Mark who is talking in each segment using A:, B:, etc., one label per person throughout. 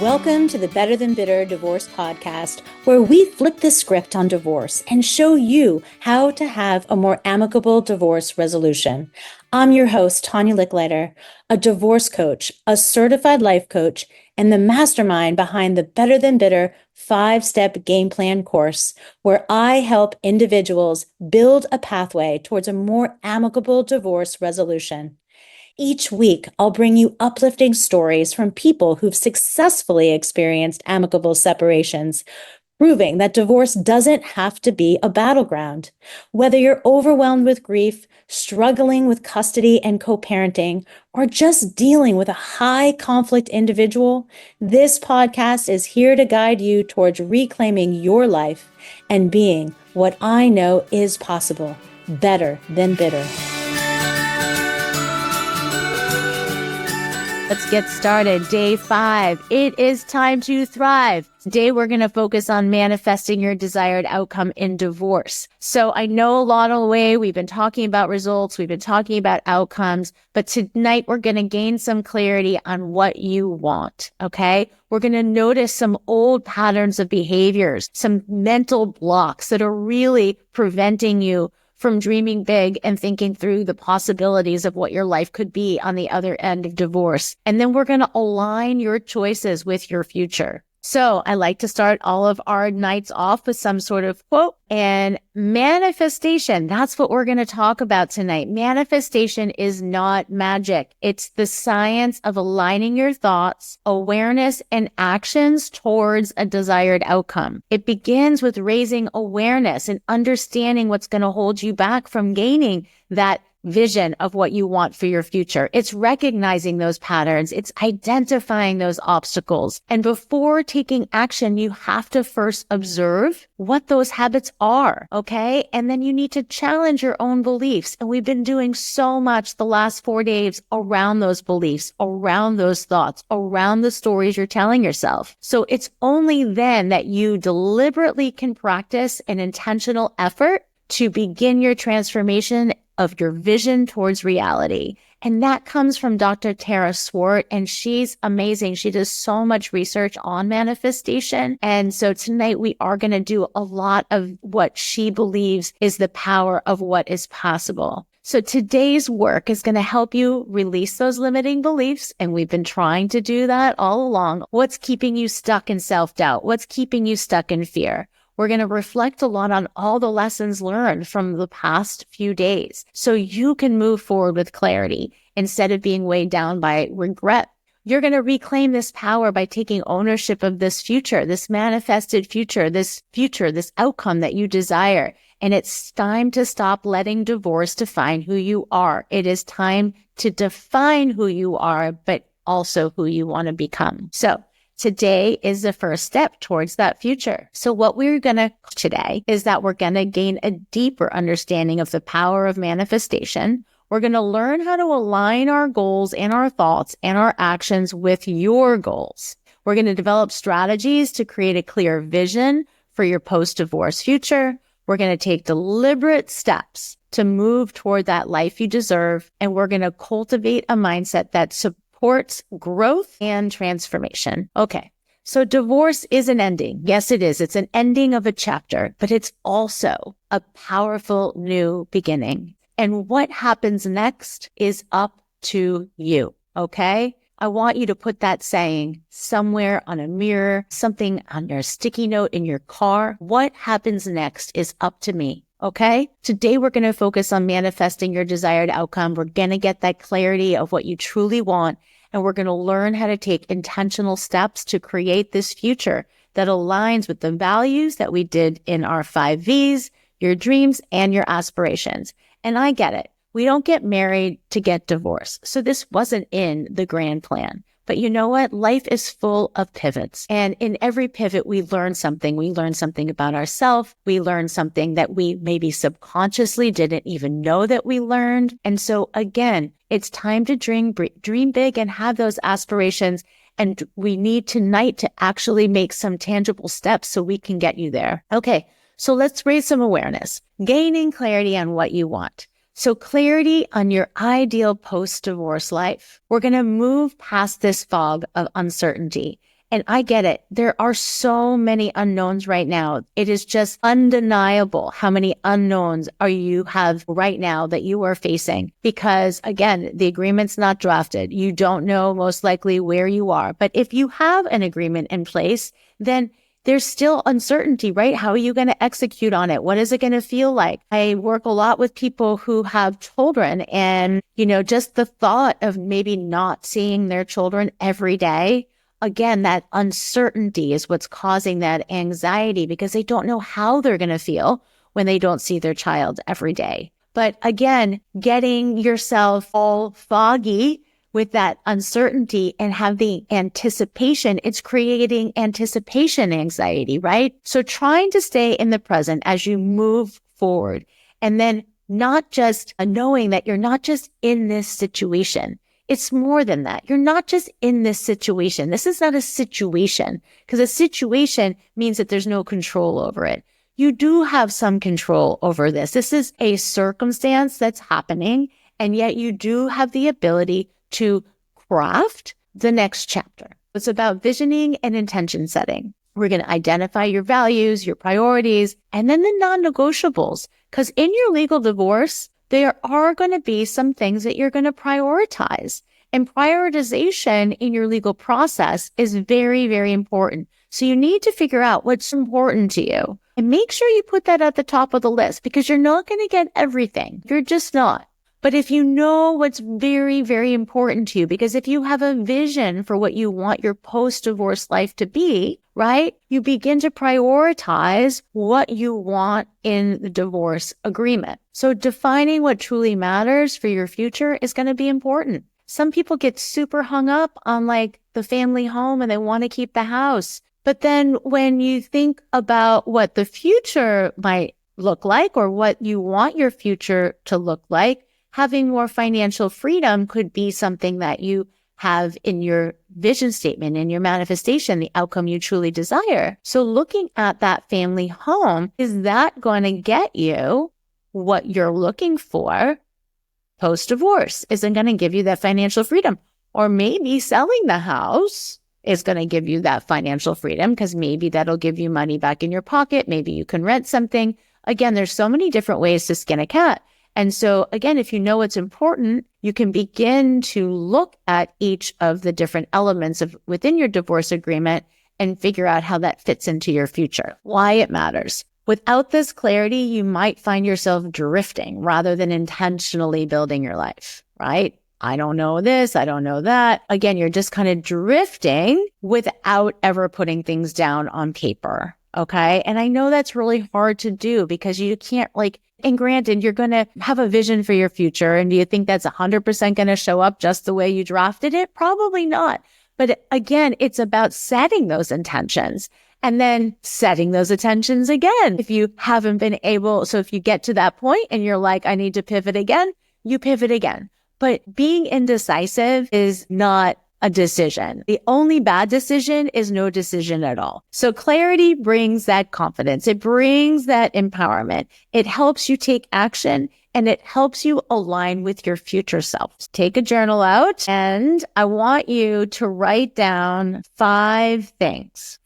A: Welcome to the Better Than Bitter Divorce Podcast, where we flip the script on divorce and show you how to have a more amicable divorce resolution. I'm your host, Tania Leichliter, a divorce coach, a certified life coach, and the mastermind behind the Better Than Bitter 5-step game plan course, where I help individuals build a pathway towards a more amicable divorce resolution. Each week, I'll bring you uplifting stories from people who've successfully experienced amicable separations, proving that divorce doesn't have to be a battleground. Whether you're overwhelmed with grief, struggling with custody and co-parenting, or just dealing with a high conflict individual, this podcast is here to guide you towards reclaiming your life and being what I know is possible, better than bitter. Let's get started. Day 5. It is time to thrive. Today, we're going to focus on manifesting your desired outcome in divorce. So I know along the way, we've been talking about results. We've been talking about outcomes, but tonight we're going to gain some clarity on what you want. Okay. We're going to notice some old patterns of behaviors, some mental blocks that are really preventing you from dreaming big and thinking through the possibilities of what your life could be on the other end of divorce. And then we're going to align your choices with your future. So I like to start all of our nights off with some sort of quote and manifestation. That's what we're going to talk about tonight. Manifestation is not magic. It's the science of aligning your thoughts, awareness, and actions towards a desired outcome. It begins with raising awareness and understanding what's going to hold you back from gaining that vision of what you want for your future. It's recognizing those patterns. It's identifying those obstacles. And before taking action, you have to first observe what those habits are, okay? And then you need to challenge your own beliefs. And we've been doing so much the last 4 days around those beliefs, around those thoughts, around the stories you're telling yourself. So it's only then that you deliberately can practice an intentional effort to begin your transformation of your vision towards reality. And that comes from Dr. Tara Swart, and she's amazing. She does so much research on manifestation. And so tonight we are going to do a lot of what she believes is the power of what is possible. So today's work is going to help you release those limiting beliefs. And we've been trying to do that all along. What's keeping you stuck in self-doubt? What's keeping you stuck in fear? We're going to reflect a lot on all the lessons learned from the past few days so you can move forward with clarity instead of being weighed down by regret. You're going to reclaim this power by taking ownership of this future, this manifested future, this outcome that you desire. And it's time to stop letting divorce define who you are. It is time to define who you are, but also who you want to become. So today is the first step towards that future. So what we're going to today is that we're going to gain a deeper understanding of the power of manifestation. We're going to learn how to align our goals and our thoughts and our actions with your goals. We're going to develop strategies to create a clear vision for your post-divorce future. We're going to take deliberate steps to move toward that life you deserve. And we're going to cultivate a mindset that supports growth and transformation. Okay, so divorce is an ending. Yes, it is. It's an ending of a chapter, but it's also a powerful new beginning. And what happens next is up to you, okay? I want you to put that saying somewhere on a mirror, something on your sticky note in your car. What happens next is up to me. Okay. Today, we're going to focus on manifesting your desired outcome. We're going to get that clarity of what you truly want. And we're going to learn how to take intentional steps to create this future that aligns with the values that we did in our 5 V's, your dreams and your aspirations. And I get it. We don't get married to get divorced. So this wasn't in the grand plan. But you know what? Life is full of pivots. And in every pivot, we learn something. We learn something about ourselves. We learn something that we maybe subconsciously didn't even know that we learned. And so again, it's time to dream big and have those aspirations. And we need tonight to actually make some tangible steps so we can get you there. Okay, so let's raise some awareness, gaining clarity on what you want. So clarity on your ideal post-divorce life. We're going to move past this fog of uncertainty And I get it. There are so many unknowns right now. It is just undeniable how many unknowns you have right now that you are facing. Because again, the agreement's not drafted. You don't know most likely where you are. But if you have an agreement in place, then there's still uncertainty, right? How are you going to execute on it? What is it going to feel like? I work a lot with people who have children, and, just the thought of maybe not seeing their children every day. Again, that uncertainty is what's causing that anxiety, because they don't know how they're going to feel when they don't see their child every day. But again, getting yourself all foggy with that uncertainty and having anticipation, it's creating anticipation anxiety, right? So trying to stay in the present as you move forward, and then not just knowing that you're not just in this situation. It's more than that. You're not just in this situation. This is not a situation, because a situation means that there's no control over it. You do have some control over this. This is a circumstance that's happening, and yet you do have the ability to craft the next chapter. It's about visioning and intention setting. We're going to identify your values, your priorities, and then the non-negotiables. Because in your legal divorce, there are going to be some things that you're going to prioritize. And prioritization in your legal process is very, very important. So you need to figure out what's important to you. And make sure you put that at the top of the list, because you're not going to get everything. You're just not. But if you know what's very, very important to you, because if you have a vision for what you want your post-divorce life to be, right, you begin to prioritize what you want in the divorce agreement. So defining what truly matters for your future is going to be important. Some people get super hung up on the family home and they want to keep the house. But then when you think about what the future might look like, or what you want your future to look like, having more financial freedom could be something that you have in your vision statement, in your manifestation, the outcome you truly desire. So looking at that family home, is that going to get you what you're looking for post-divorce? Is it going to give you that financial freedom? Or maybe selling the house is going to give you that financial freedom, because maybe that'll give you money back in your pocket. Maybe you can rent something. Again, there's so many different ways to skin a cat. And so again, if you know what's important, you can begin to look at each of the different elements within your divorce agreement and figure out how that fits into your future, why it matters. Without this clarity, you might find yourself drifting rather than intentionally building your life, right? I don't know this, I don't know that. Again, you're just kind of drifting without ever putting things down on paper. Okay. And I know that's really hard to do, because you can't and granted, you're going to have a vision for your future. And do you think that's 100% going to show up just the way you drafted it? Probably not. But again, it's about setting those intentions and then setting those intentions again. If you haven't been able, so if you get to that point and you're like, I need to pivot again, you pivot again. But being indecisive is not a decision. The only bad decision is no decision at all. So clarity brings that confidence. It brings that empowerment. It helps you take action, and it helps you align with your future self. Take a journal out, and I want you to write down 5 things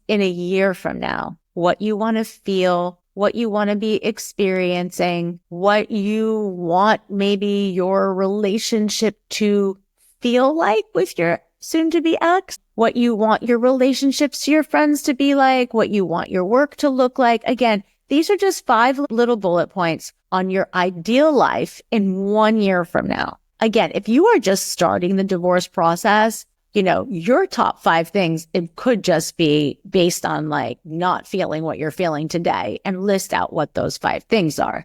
A: in a year from now, what you want to feel, what you want to be experiencing, what you want maybe your relationship to feel like with your soon-to-be ex, what you want your relationships to your friends to be like, what you want your work to look like. Again, these are just 5 little bullet points on your ideal life in 1 year from now. Again, if you are just starting the divorce process, your top 5 things, it could just be based on not feeling what you're feeling today, and list out what those 5 things are.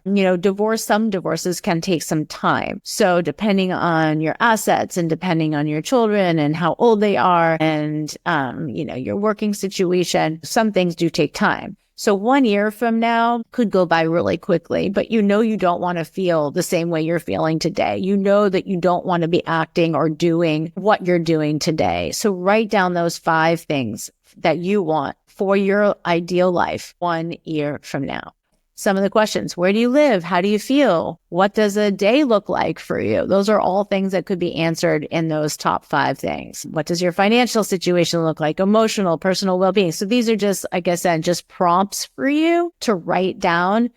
A: Some divorces can take some time. So depending on your assets and depending on your children and how old they are and, your working situation, some things do take time. So 1 year from now could go by really quickly, but you don't want to feel the same way you're feeling today. You know that you don't want to be acting or doing what you're doing today. So write down those 5 things that you want for your ideal life 1 year from now. some of the questions. Where do you live? How do you feel? What does a day look like for you? Those are all things that could be answered in those top 5 things. What does your financial situation look like? Emotional, personal well-being. So these are just, like I said, just prompts for you to write down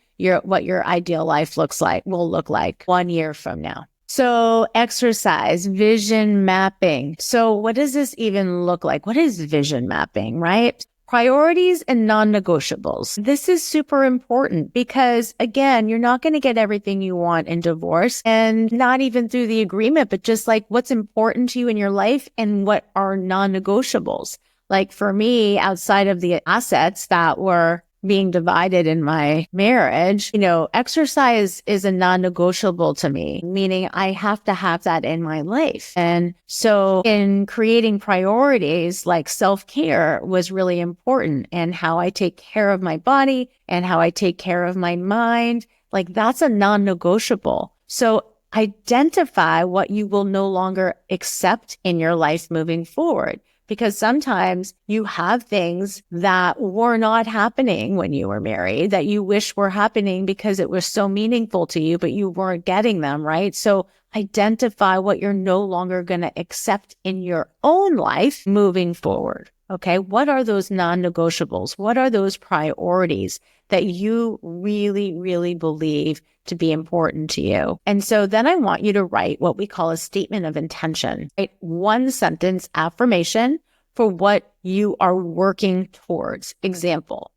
A: what your ideal life will look like 1 year from now. So exercise, vision mapping. So what does this even look like? What is vision mapping, right? Priorities and non-negotiables. This is super important because, again, you're not going to get everything you want in divorce, and not even through the agreement, but just like what's important to you in your life and what are non-negotiables. Like for me, outside of the assets that were being divided in my marriage, exercise is a non-negotiable to me, meaning I have to have that in my life. And so in creating priorities, like self-care was really important, and how I take care of my body and how I take care of my mind, like that's a non-negotiable. So identify what you will no longer accept in your life moving forward. Because sometimes you have things that were not happening when you were married that you wish were happening because it was so meaningful to you, but you weren't getting them, right? So identify what you're no longer going to accept in your own life moving forward. Okay. What are those non-negotiables? What are those priorities that you really, really believe to be important to you? And so then I want you to write what we call a statement of intention, right? 1 sentence affirmation for what you are working towards. Example,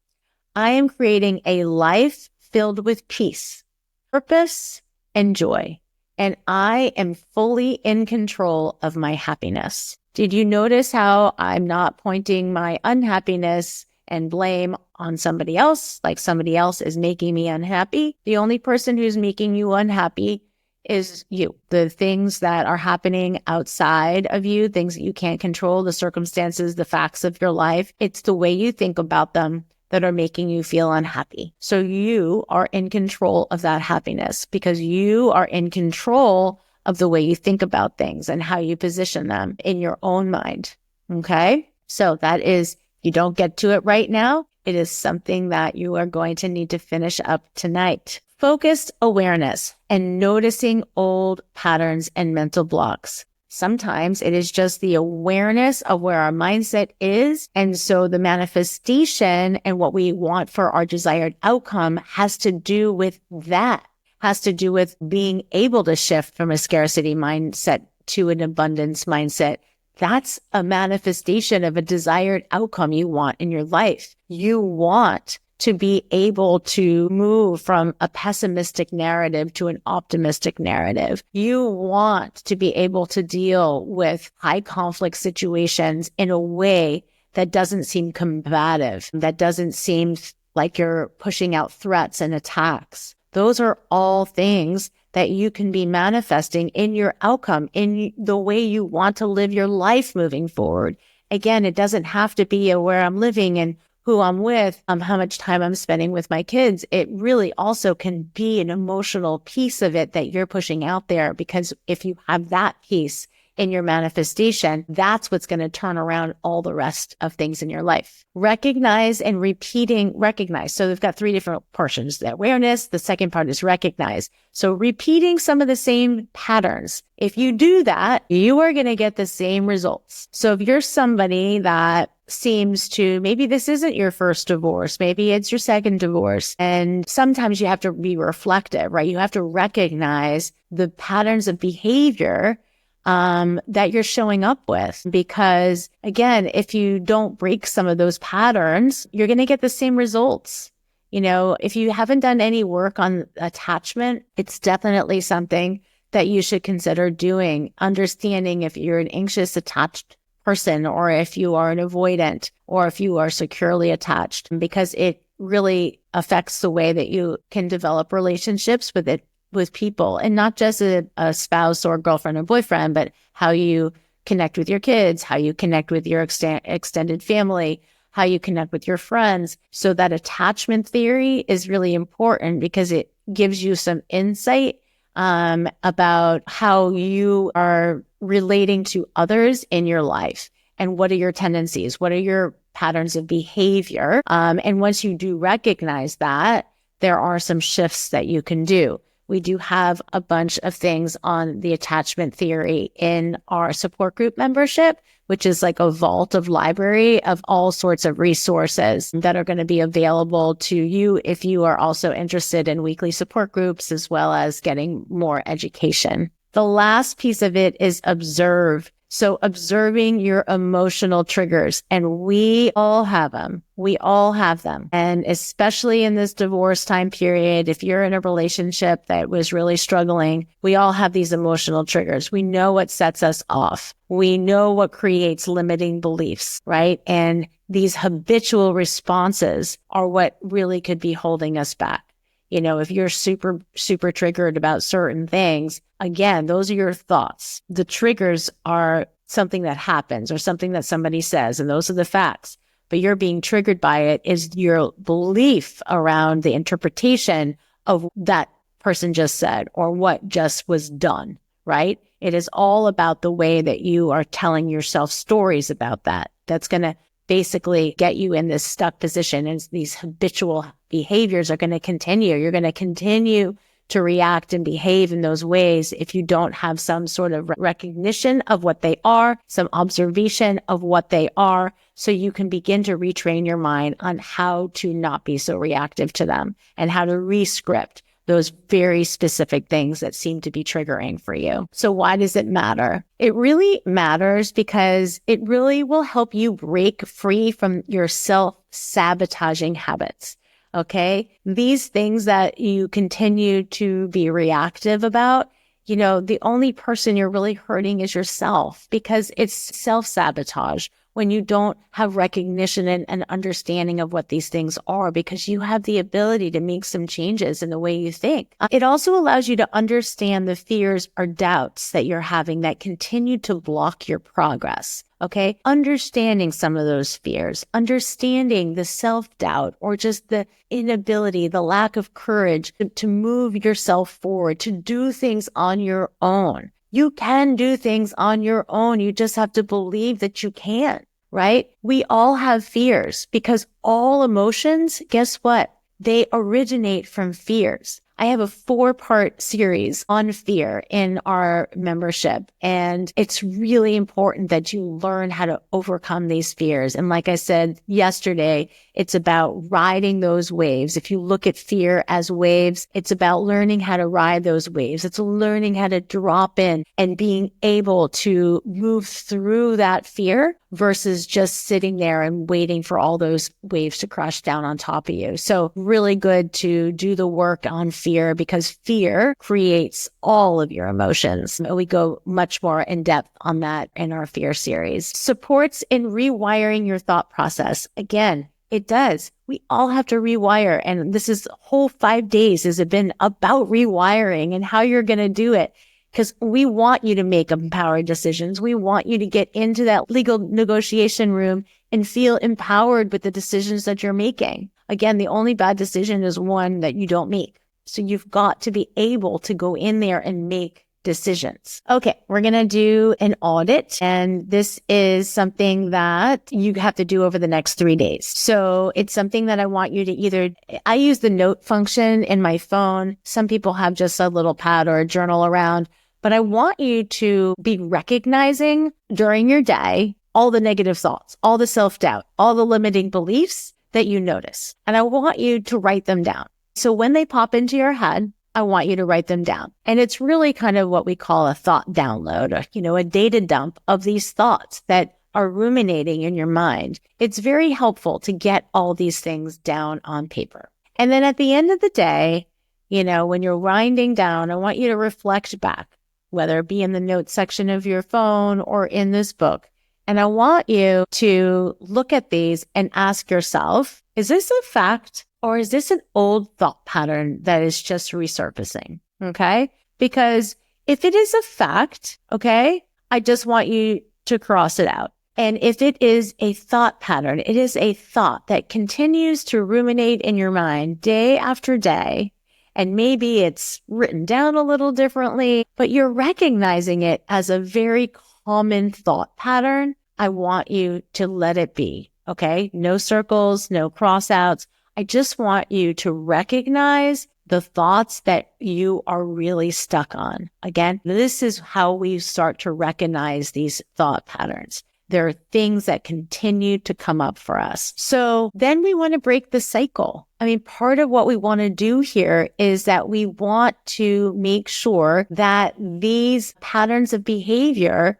A: I am creating a life filled with peace, purpose, and joy, and I am fully in control of my happiness. Did you notice how I'm not pointing my unhappiness and blame on somebody else, like somebody else is making me unhappy? The only person who's making you unhappy is you. The things that are happening outside of you, things that you can't control, the circumstances, the facts of your life, it's the way you think about them that are making you feel unhappy. So you are in control of that happiness because you are in control of the way you think about things and how you position them in your own mind. Okay? So that is, you don't get to it right now. It is something that you are going to need to finish up tonight. Focused awareness and noticing old patterns and mental blocks. Sometimes it is just the awareness of where our mindset is. And so the manifestation and what we want for our desired outcome has to do with that, has to do with being able to shift from a scarcity mindset to an abundance mindset. That's a manifestation of a desired outcome you want in your life. You want to be able to move from a pessimistic narrative to an optimistic narrative. You want to be able to deal with high conflict situations in a way that doesn't seem combative, that doesn't seem like you're pushing out threats and attacks. Those are all things that you can be manifesting in your outcome, in the way you want to live your life moving forward. Again, it doesn't have to be where I'm living and who I'm with, how much time I'm spending with my kids. It really also can be an emotional piece of it that you're pushing out there, because if you have that piece in your manifestation, that's what's going to turn around all the rest of things in your life. Recognize and recognize. So we've got 3 different portions. The awareness, the second part is recognize. So repeating some of the same patterns. If you do that, you are going to get the same results. So if you're somebody that seems to, maybe this isn't your first divorce, maybe it's your second divorce, and sometimes you have to be reflective, right? You have to recognize the patterns of behavior that you're showing up with. Because again, if you don't break some of those patterns, you're going to get the same results. If you haven't done any work on attachment, it's definitely something that you should consider doing. Understanding if you're an anxious attached person, or if you are an avoidant, or if you are securely attached, because it really affects the way that you can develop relationships with people, and not just a spouse or girlfriend or boyfriend, but how you connect with your kids, how you connect with your extended family, how you connect with your friends. So that attachment theory is really important because it gives you some insight about how you are relating to others in your life, and what are your tendencies, what are your patterns of behavior. And once you do recognize that, there are some shifts that you can do. We do have a bunch of things on the attachment theory in our support group membership, which is like a vault of library of all sorts of resources that are going to be available to you if you are also interested in weekly support groups as well as getting more education. The last piece of it is observe. So observing your emotional triggers, and we all have them. We all have them. And especially in this divorce time period, if you're in a relationship that was really struggling, we all have these emotional triggers. We know what sets us off. We know what creates limiting beliefs, right? And these habitual responses are what really could be holding us back. You know, if you're super triggered about certain things, again, those are your thoughts. The triggers are something that happens or something that somebody says, and those are the facts. But you're being triggered by it is your belief around the interpretation of that person just said or what just was done, right? It is all about the way that you are telling yourself stories about that. That's going to basically get you in this stuck position, and these habitual behaviors are going to continue. You're going to continue to react and behave in those ways if you don't have some sort of recognition of what they are, some observation of what they are, so you can begin to retrain your mind on how to not be so reactive to them and how to re-script those very specific things that seem to be triggering for you. So why does it matter? It really matters because it really will help you break free from your self-sabotaging habits. Okay? These things that you continue to be reactive about, you know, the only person you're really hurting is yourself, because it's self-sabotage when you don't have recognition and understanding of what these things are, because you have the ability to make some changes in the way you think. It also allows you to understand the fears or doubts that you're having that continue to block your progress. Okay. Understanding some of those fears, understanding the self-doubt or just the inability, the lack of courage to move yourself forward, to do things on your own. You can do things on your own. You just have to believe that you can, right? We all have fears because all emotions, guess what? They originate from fears. I have a 4-part series on fear in our membership, and it's really important that you learn how to overcome these fears. And like I said yesterday, it's about riding those waves. If you look at fear as waves, it's about learning how to ride those waves. It's learning how to drop in and being able to move through that fear versus just sitting there and waiting for all those waves to crash down on top of you. So really good to do the work on fear, because fear creates all of your emotions. We go much more in depth on that in our fear series. Supports in rewiring your thought process. Again, it does. We all have to rewire. And this is whole 5 days has been about rewiring and how you're going to do it. Because we want you to make empowered decisions. We want you to get into that legal negotiation room and feel empowered with the decisions that you're making. Again, the only bad decision is one that you don't make. So you've got to be able to go in there and make decisions. Okay, we're going to do an audit, and this is something that you have to do over the next 3 days. So it's something that I want you to I use the note function in my phone. Some people have just a little pad or a journal around, but I want you to be recognizing during your day all the negative thoughts, all the self-doubt, all the limiting beliefs that you notice. And I want you to write them down. So when they pop into your head, I want you to write them down. And it's really kind of what we call a thought download, or, a data dump of these thoughts that are ruminating in your mind. It's very helpful to get all these things down on paper. And then at the end of the day, when you're winding down, I want you to reflect back, whether it be in the notes section of your phone or in this book. And I want you to look at these and ask yourself, is this a fact? Or is this an old thought pattern that is just resurfacing? Okay? Because if it is a fact, okay, I just want you to cross it out. And if it is a thought pattern, it is a thought that continues to ruminate in your mind day after day, and maybe it's written down a little differently, but you're recognizing it as a very common thought pattern, I want you to let it be. Okay? No circles, no cross outs. I just want you to recognize the thoughts that you are really stuck on. Again, this is how we start to recognize these thought patterns. There are things that continue to come up for us. So then we want to break the cycle. I mean, part of what we want to do here is that we want to make sure that these patterns of behavior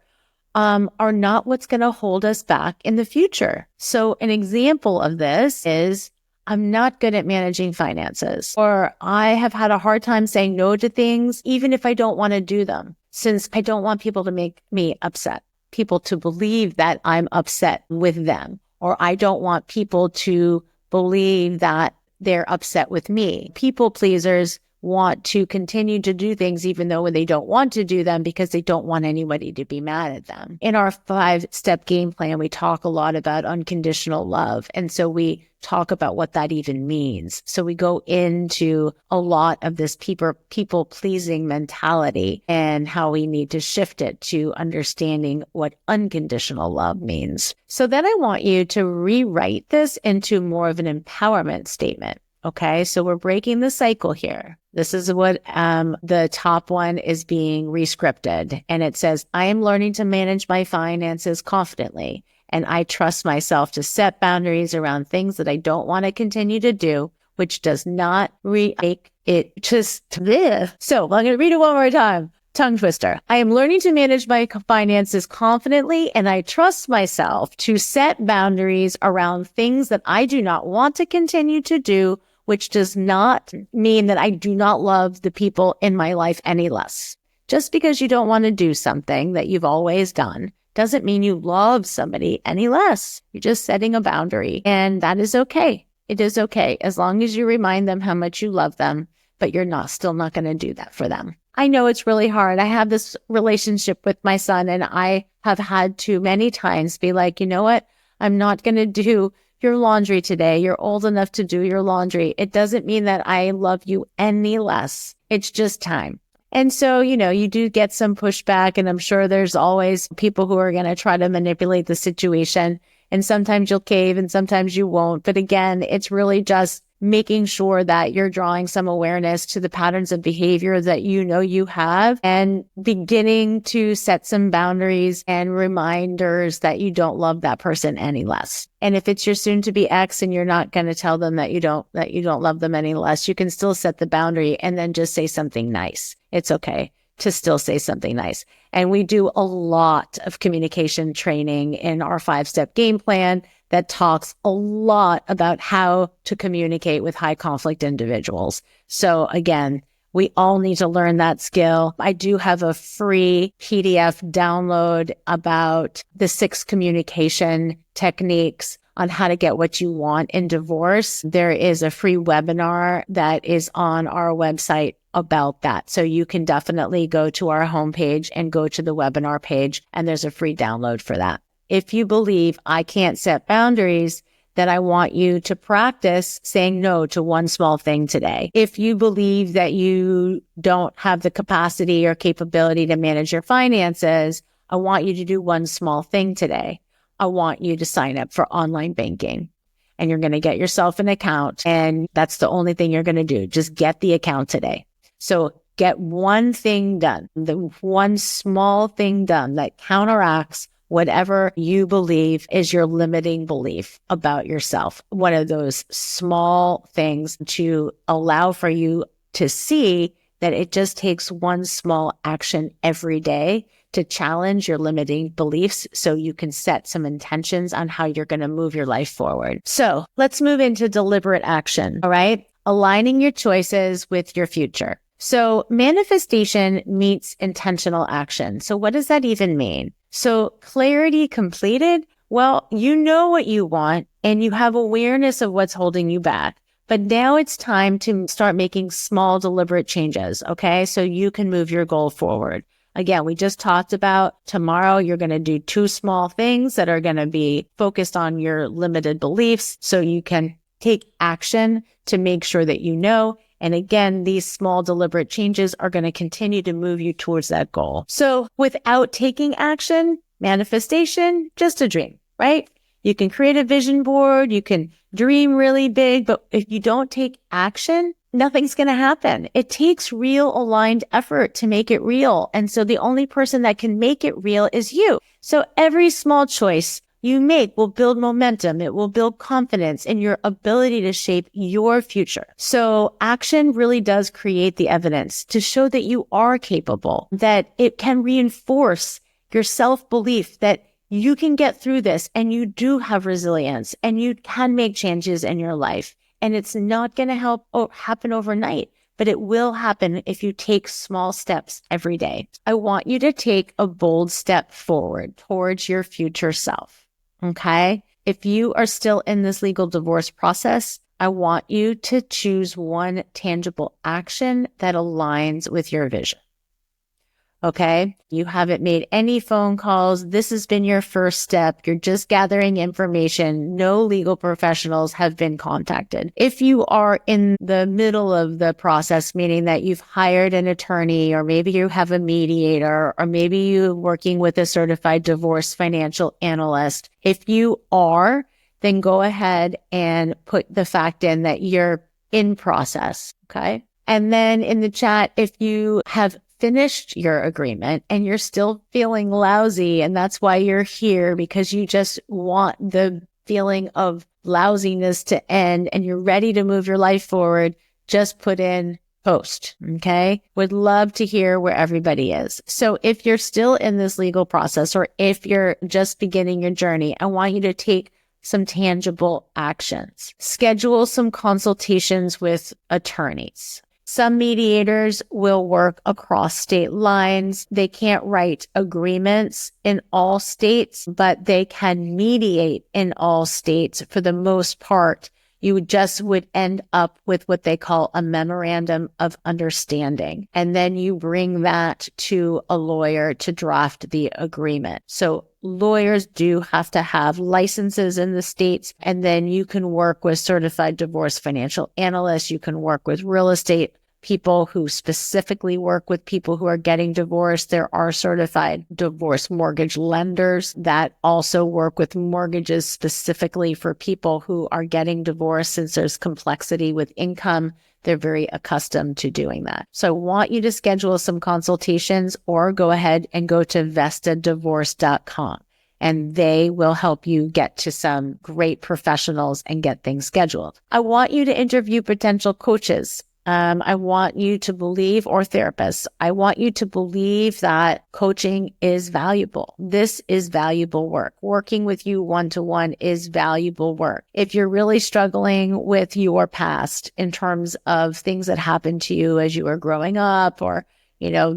A: are not what's going to hold us back in the future. So an example of this is, I'm not good at managing finances, or I have had a hard time saying no to things, even if I don't want to do them, since I don't want people to make me upset, people to believe that I'm upset with them, or I don't want people to believe that they're upset with me. People pleasers want to continue to do things even though they don't want to do them because they don't want anybody to be mad at them. In our 5-step game plan, we talk a lot about unconditional love. And so we talk about what that even means. So we go into a lot of this people pleasing mentality and how we need to shift it to understanding what unconditional love means. So then I want you to rewrite this into more of an empowerment statement. Okay, so we're breaking the cycle here. This is what the top one is being rescripted. And it says, I am learning to manage my finances confidently. And I trust myself to set boundaries around things that I don't want to continue to do, which does not make it just this. So I'm going to read it one more time. Tongue twister. I am learning to manage my finances confidently, and I trust myself to set boundaries around things that I do not want to continue to do, which does not mean that I do not love the people in my life any less. Just because you don't want to do something that you've always done doesn't mean you love somebody any less. You're just setting a boundary, and that is okay. It is okay as long as you remind them how much you love them, but you're still not going to do that for them. I know it's really hard. I have this relationship with my son, and I have had to many times be like, you know what? I'm not going to do your laundry today. You're old enough to do your laundry. It doesn't mean that I love you any less. It's just time. And so, you do get some pushback, and I'm sure there's always people who are going to try to manipulate the situation. And sometimes you'll cave and sometimes you won't. But again, it's really just making sure that you're drawing some awareness to the patterns of behavior that you have, and beginning to set some boundaries and reminders that you don't love that person any less. And if it's your soon to be ex and you're not going to tell them that you don't love them any less, you can still set the boundary and then just say something nice. It's okay to still say something nice. And we do a lot of communication training in our 5-step game plan that talks a lot about how to communicate with high conflict individuals. So again, we all need to learn that skill. I do have a free PDF download about the 6 communication techniques on how to get what you want in divorce. There is a free webinar that is on our website about that. So you can definitely go to our homepage and go to the webinar page, and there's a free download for that. If you believe I can't set boundaries, then I want you to practice saying no to one small thing today. If you believe that you don't have the capacity or capability to manage your finances, I want you to do one small thing today. I want you to sign up for online banking, and you're going to get yourself an account, and that's the only thing you're going to do. Just get the account today. So get one thing done, the one small thing done that counteracts whatever you believe is your limiting belief about yourself. One of those small things to allow for you to see that it just takes one small action every day to challenge your limiting beliefs so you can set some intentions on how you're going to move your life forward. So let's move into deliberate action. All right. Aligning your choices with your future. So manifestation meets intentional action. So what does that even mean? So clarity completed. Well, you know what you want and you have awareness of what's holding you back. But now it's time to start making small, deliberate changes. Okay. So you can move your goal forward. Again, we just talked about tomorrow, you're going to do 2 small things that are going to be focused on your limited beliefs so you can take action to make sure that you know. And again, these small deliberate changes are going to continue to move you towards that goal. So without taking action, manifestation, just a dream, right? You can create a vision board. You can dream really big, but if you don't take action, nothing's going to happen. It takes real aligned effort to make it real. And so the only person that can make it real is you. So every small choice you make will build momentum. It will build confidence in your ability to shape your future. So action really does create the evidence to show that you are capable, that it can reinforce your self-belief that you can get through this and you do have resilience and you can make changes in your life. And it's not going to happen overnight, but it will happen if you take small steps every day. I want you to take a bold step forward towards your future self. Okay? If you are still in this legal divorce process, I want you to choose one tangible action that aligns with your vision. Okay? You haven't made any phone calls. This has been your first step. You're just gathering information. No legal professionals have been contacted. If you are in the middle of the process, meaning that you've hired an attorney, or maybe you have a mediator, or maybe you're working with a certified divorce financial analyst, if you are, then go ahead and put the fact in that you're in process. Okay? And then in the chat, if you have finished your agreement and you're still feeling lousy, and that's why you're here, because you just want the feeling of lousiness to end and you're ready to move your life forward, just put in post. Okay? Would love to hear where everybody is. So if you're still in this legal process, or if you're just beginning your journey, I want you to take some tangible actions. Schedule some consultations with attorneys. Some mediators will work across state lines. They can't write agreements in all states, but they can mediate in all states. For the most part, you would end up with what they call a memorandum of understanding. And then you bring that to a lawyer to draft the agreement. So lawyers do have to have licenses in the states, and then you can work with certified divorce financial analysts. You can work with real estate people who specifically work with people who are getting divorced. There are certified divorce mortgage lenders that also work with mortgages specifically for people who are getting divorced. Since there's complexity with income, they're very accustomed to doing that. So I want you to schedule some consultations, or go ahead and go to vestadivorce.com. And they will help you get to some great professionals and get things scheduled. I want you to interview potential coaches. I want you to believe, or therapists, I want you to believe that coaching is valuable. This is valuable work. Working with you one-to-one is valuable work. If you're really struggling with your past in terms of things that happened to you as you were growing up, or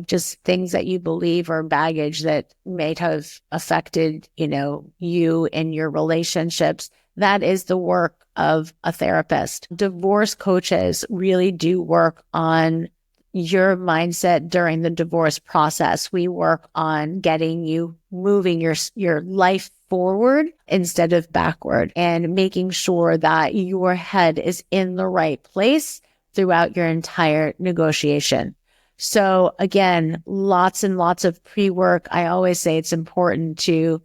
A: just things that you believe are baggage that may have affected, you in your relationships, that is the work of a therapist. Divorce coaches really do work on your mindset during the divorce process. We work on getting you moving your life forward instead of backward, and making sure that your head is in the right place throughout your entire negotiation. So again, lots and lots of pre-work. I always say it's important to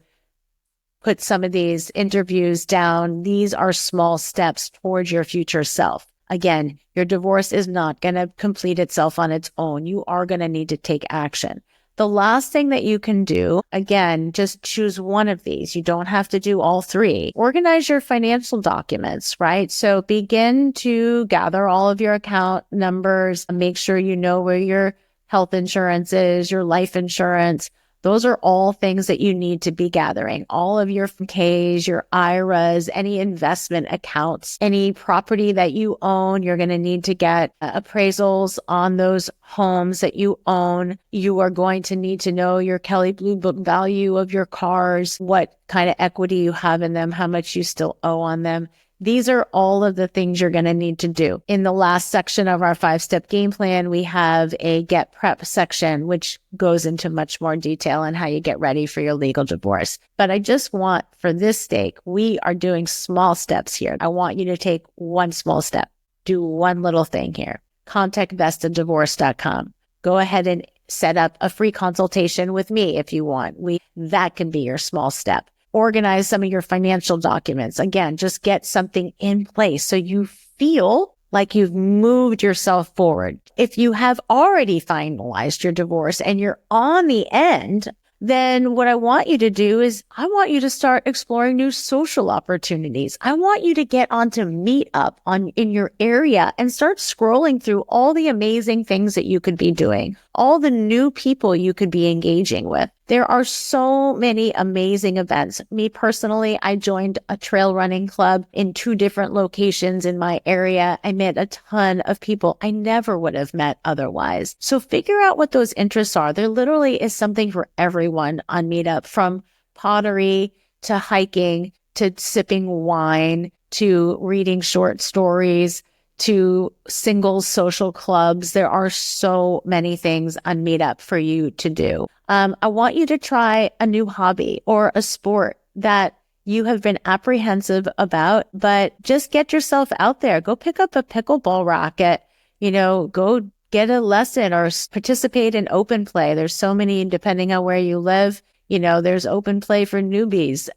A: put some of these interviews down. These are small steps towards your future self. Again, your divorce is not going to complete itself on its own. You are going to need to take action. The last thing that you can do, again, just choose one of these. You don't have to do all three. Organize your financial documents, right? So begin to gather all of your account numbers. Make sure you know where your health insurance is, your life insurance. Those are all things that you need to be gathering. All of your 401ks, your IRAs, any investment accounts, any property that you own, you're going to need to get appraisals on those homes that you own. You are going to need to know your Kelley Blue Book value of your cars, what kind of equity you have in them, how much you still owe on them. These are all of the things you're going to need to do. In the last section of our 5-step game plan, we have a get prep section, which goes into much more detail on how you get ready for your legal divorce. But I just want, for this sake, we are doing small steps here. I want you to take one small step. Do one little thing here. Contact vestadivorce.com. Go ahead and set up a free consultation with me if you want. That can be your small step. organize some of your financial documents. Again, just get something in place so you feel like you've moved yourself forward. If you have already finalized your divorce and you're on the end, then what I want you to do is I want you to start exploring new social opportunities. I want you to get onto Meetup in your area and start scrolling through all the amazing things that you could be doing, all the new people you could be engaging with. There are so many amazing events. Me personally, I joined a trail running club in 2 different locations in my area. I met a ton of people I never would have met otherwise. So figure out what those interests are. There literally is something for everyone on Meetup, from pottery to hiking to sipping wine to reading short stories to singles social clubs. There are so many things on Meetup for you to do. I want you to try a new hobby or a sport that you have been apprehensive about, but just get yourself out there. Go pick up a pickleball racket, go get a lesson or participate in open play. There's so many, depending on where you live. There's open play for newbies,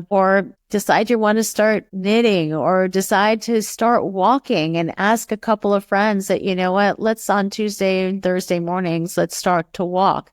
A: or decide you want to start knitting, or decide to start walking and ask a couple of friends that, let's on Tuesday and Thursday mornings, let's start to walk.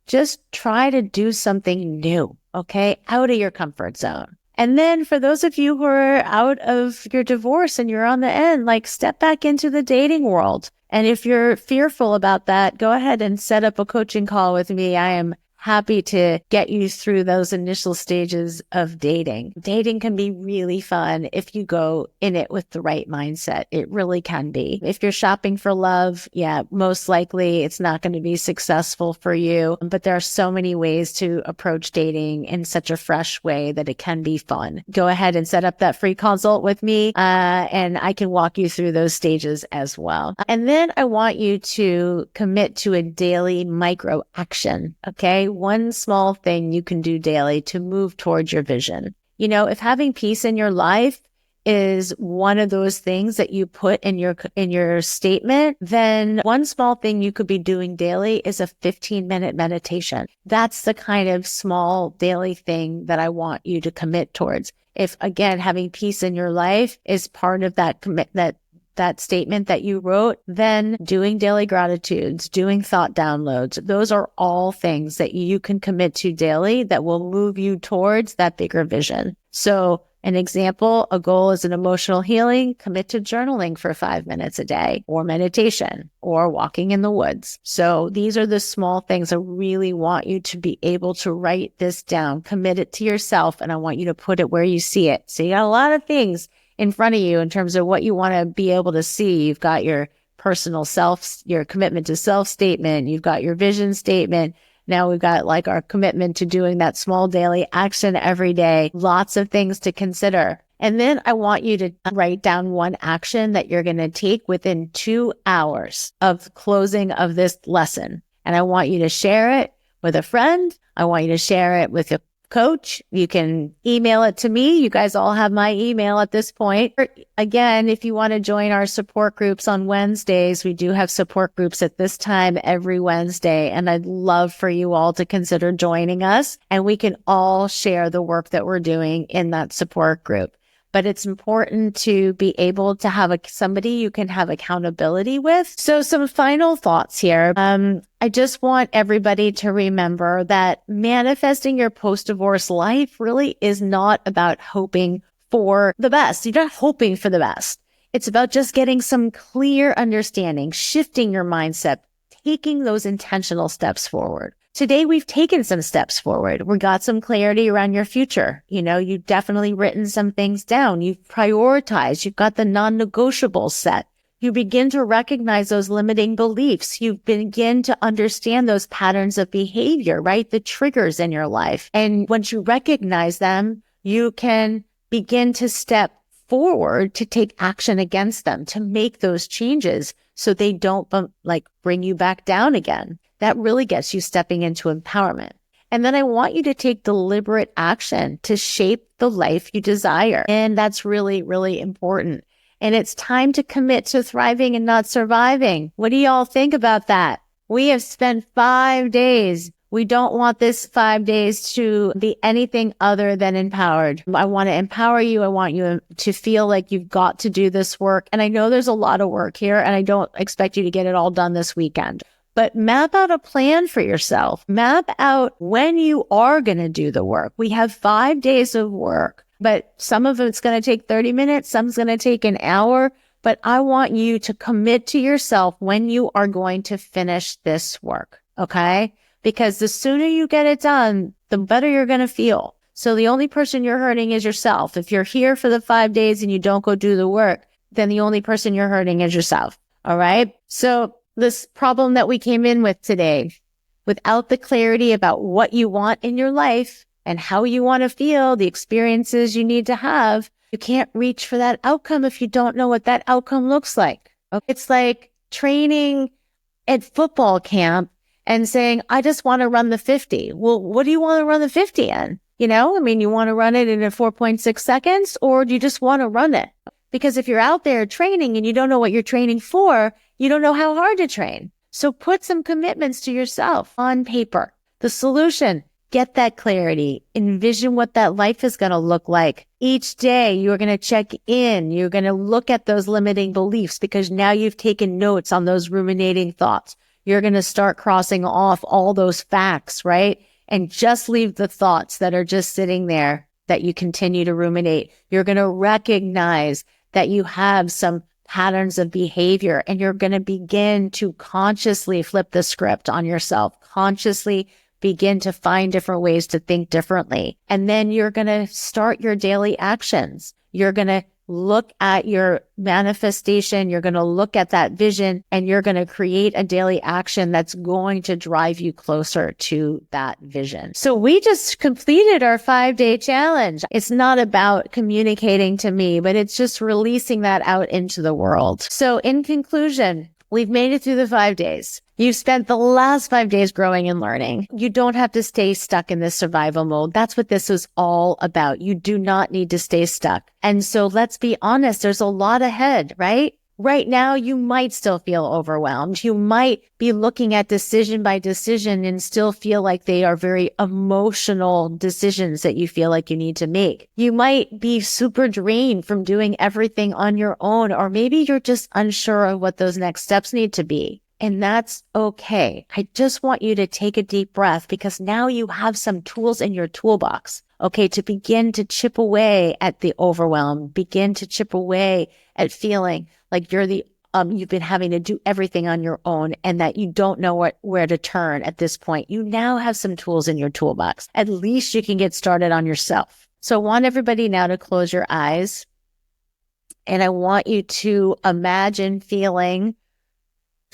A: Just try to do something new, okay? Out of your comfort zone. And then for those of you who are out of your divorce and you're on the end, step back into the dating world. And if you're fearful about that, go ahead and set up a coaching call with me. I am happy to get you through those initial stages of dating. Dating can be really fun if you go in it with the right mindset. It really can be. If you're shopping for love, most likely it's not going to be successful for you. But there are so many ways to approach dating in such a fresh way that it can be fun. Go ahead and set up that free consult with me, and I can walk you through those stages as well. And then I want you to commit to a daily micro action, okay? One small thing you can do daily to move towards your vision. If having peace in your life is one of those things that you put in your statement, then one small thing you could be doing daily is a 15-minute meditation. That's the kind of small daily thing that I want you to commit towards. If, again, having peace in your life is part of that statement that you wrote, then doing daily gratitudes, doing thought downloads, those are all things that you can commit to daily that will move you towards that bigger vision. So an example, a goal is an emotional healing, commit to journaling for 5 minutes a day, or meditation, or walking in the woods. So these are the small things. I really want you to be able to write this down, commit it to yourself, and I want you to put it where you see it. So you got a lot of things in front of you in terms of what you want to be able to see. You've got your personal self, your commitment to self statement. You've got your vision statement. Now we've got our commitment to doing that small daily action every day. Lots of things to consider. And then I want you to write down one action that you're going to take within 2 hours of closing of this lesson. And I want you to share it with a friend. I want you to share it with a coach. You can email it to me. You guys all have my email at this point. Again, if you want to join our support groups on Wednesdays, we do have support groups at this time every Wednesday. And I'd love for you all to consider joining us, and we can all share the work that we're doing in that support group. But it's important to be able to have somebody you can have accountability with. So some final thoughts here. I just want everybody to remember that manifesting your post-divorce life really is not about hoping for the best. You're not hoping for the best. It's about just getting some clear understanding, shifting your mindset, taking those intentional steps forward. Today, we've taken some steps forward. We got some clarity around your future. You've definitely written some things down. You've prioritized. You've got the non-negotiables set. You begin to recognize those limiting beliefs. You begin to understand those patterns of behavior, right? The triggers in your life. And once you recognize them, you can begin to step forward to take action against them, to make those changes so they don't bring you back down again. That really gets you stepping into empowerment. And then I want you to take deliberate action to shape the life you desire. And that's really, really important. And it's time to commit to thriving and not surviving. What do y'all think about that? We have spent 5 days We don't want this 5 days to be anything other than empowered. I want to empower you. I want you to feel like you've got to do this work. And I know there's a lot of work here, and I don't expect you to get it all done this weekend. But map out a plan for yourself. Map out when you are going to do the work. We have 5 days of work, but some of it's going to take 30 minutes. Some's going to take an hour. But I want you to commit to yourself when you are going to finish this work. Okay? Because the sooner you get it done, the better you're going to feel. So the only person you're hurting is yourself. If you're here for the 5 days and you don't go do the work, then the only person you're hurting is yourself. All right? So this problem that we came in with today, without the clarity about what you want in your life and how you want to feel, the experiences you need to have, you can't reach for that outcome if you don't know what that outcome looks like. Okay? It's like training at football camp and saying, I just want to run the 50. Well, what do you want to run the 50 in? You want to run it in 4.6 seconds, or do you just want to run it? Because if you're out there training and you don't know what you're training for, you don't know how hard to train. So put some commitments to yourself on paper. The solution, get that clarity. Envision what that life is going to look like. Each day, you're going to check in. You're going to look at those limiting beliefs because now you've taken notes on those ruminating thoughts. You're going to start crossing off all those facts, right? And just leave the thoughts that are just sitting there that you continue to ruminate. You're going to recognize that you have some patterns of behavior, and you're going to begin to consciously flip the script on yourself, consciously begin to find different ways to think differently. And then you're going to start your daily actions. You're going to look at your manifestation. You're going to look at that vision, and you're going to create a daily action that's going to drive you closer to that vision. So we just completed our 5-day challenge. It's not about communicating to me, but it's just releasing that out into the world. So in conclusion, we've made it through the 5 days. You've spent the last 5 days growing and learning. You don't have to stay stuck in this survival mode. That's what this is all about. You do not need to stay stuck. And so let's be honest, there's a lot ahead, right? Right now, you might still feel overwhelmed. You might be looking at decision by decision and still feel like they are very emotional decisions that you feel like you need to make. You might be super drained from doing everything on your own, or maybe you're just unsure of what those next steps need to be. And that's okay. I just want you to take a deep breath because now you have some tools in your toolbox, okay, to begin to chip away at the overwhelm, begin to chip away at feeling like you've been having to do everything on your own and that you don't know where to turn at this point. You now have some tools in your toolbox. At least you can get started on yourself. So I want everybody now to close your eyes, and I want you to imagine feeling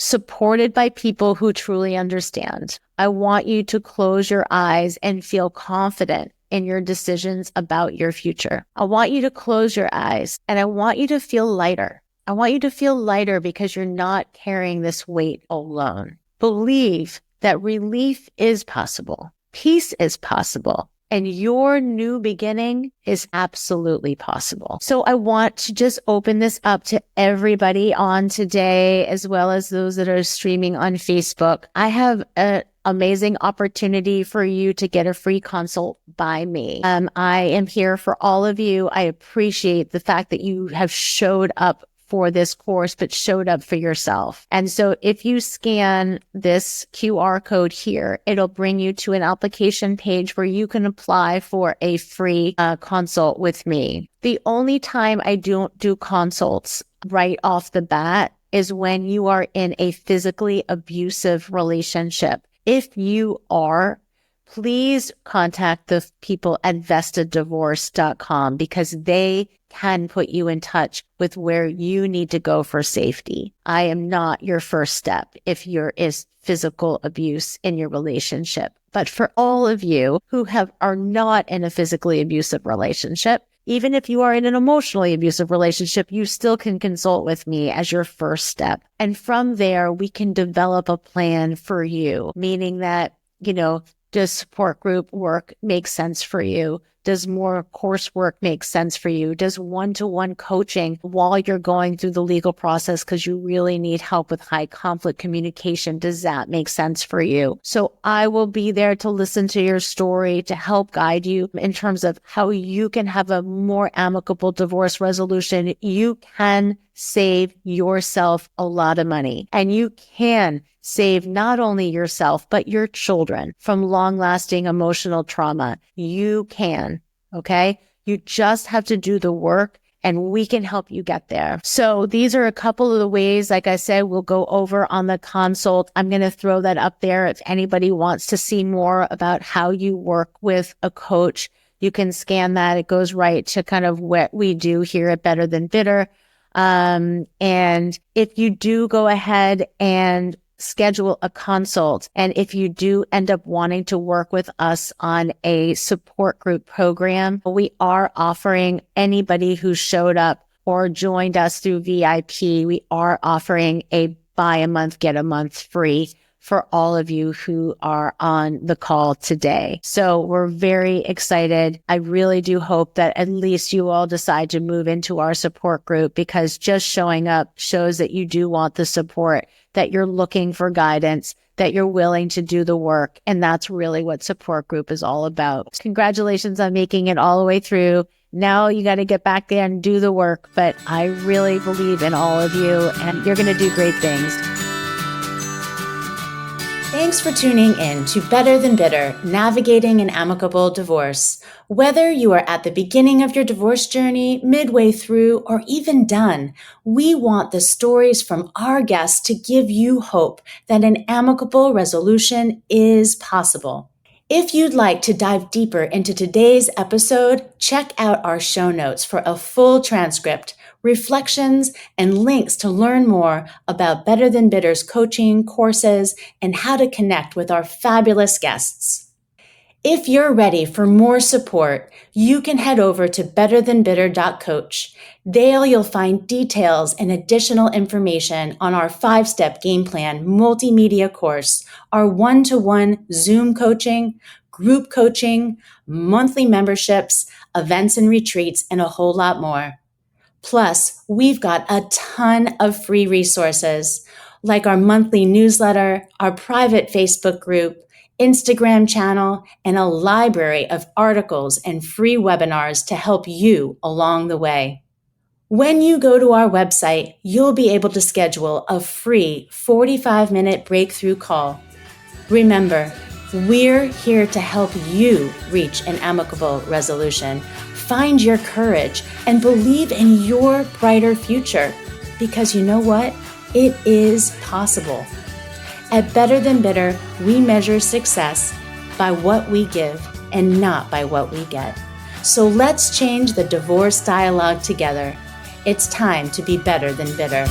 A: supported by people who truly understand. I want you to close your eyes and feel confident in your decisions about your future. I want you to close your eyes, and I want you to feel lighter. I want you to feel lighter because you're not carrying this weight alone. Believe that relief is possible. Peace is possible. And your new beginning is absolutely possible. So I want to just open this up to everybody on today, as well as those that are streaming on Facebook. I have an amazing opportunity for you to get a free consult by me. I am here for all of you. I appreciate the fact that you have showed up for this course, but showed up for yourself. And so if you scan this QR code here, it'll bring you to an application page where you can apply for a free consult with me. The only time I don't do consults right off the bat is when you are in a physically abusive relationship. If you are, please contact the people at vestadivorce.com because they can put you in touch with where you need to go for safety. I am not your first step if there is physical abuse in your relationship. But for all of you who are not in a physically abusive relationship, even if you are in an emotionally abusive relationship, you still can consult with me as your first step. And from there, we can develop a plan for you, meaning that, does support group work make sense for you? Does more coursework make sense for you? Does one-to-one coaching while you're going through the legal process because you really need help with high conflict communication, does that make sense for you? So I will be there to listen to your story, to help guide you in terms of how you can have a more amicable divorce resolution. You can save yourself a lot of money, and you can save not only yourself, but your children from long-lasting emotional trauma. You can, okay? You just have to do the work, and we can help you get there. So these are a couple of the ways, like I said, we'll go over on the consult. I'm going to throw that up there. If anybody wants to see more about how you work with a coach, you can scan that. It goes right to kind of what we do here at Better Than Bitter. And if you do go ahead and schedule a consult, and if you do end up wanting to work with us on a support group program, we are offering anybody who showed up or joined us through VIP, we are offering a buy a month, get a month free for all of you who are on the call today. So we're very excited. I really do hope that at least you all decide to move into our support group, because just showing up shows that you do want the support, that you're looking for guidance, that you're willing to do the work. And that's really what support group is all about. Congratulations on making it all the way through. Now you got to get back there and do the work. But I really believe in all of you, and you're going to do great things.
B: Thanks for tuning in to Better Than Bitter, Navigating an Amicable Divorce. Whether you are at the beginning of your divorce journey, midway through, or even done, we want the stories from our guests to give you hope that an amicable resolution is possible. If you'd like to dive deeper into today's episode, check out our show notes for a full transcript, reflections, and links to learn more about Better Than Bitter's coaching, courses, and how to connect with our fabulous guests. If you're ready for more support, you can head over to betterthanbitter.coach. There you'll find details and additional information on our 5-step game plan multimedia course, our one-to-one Zoom coaching, group coaching, monthly memberships, events and retreats, and a whole lot more. Plus, we've got a ton of free resources, like our monthly newsletter, our private Facebook group, Instagram channel, and a library of articles and free webinars to help you along the way. When you go to our website, you'll be able to schedule a free 45-minute breakthrough call. Remember, we're here to help you reach an amicable resolution. Find your courage and believe in your brighter future, because you know what? It is possible. At Better Than Bitter, we measure success by what we give and not by what we get. So let's change the divorce dialogue together. It's time to be better than bitter.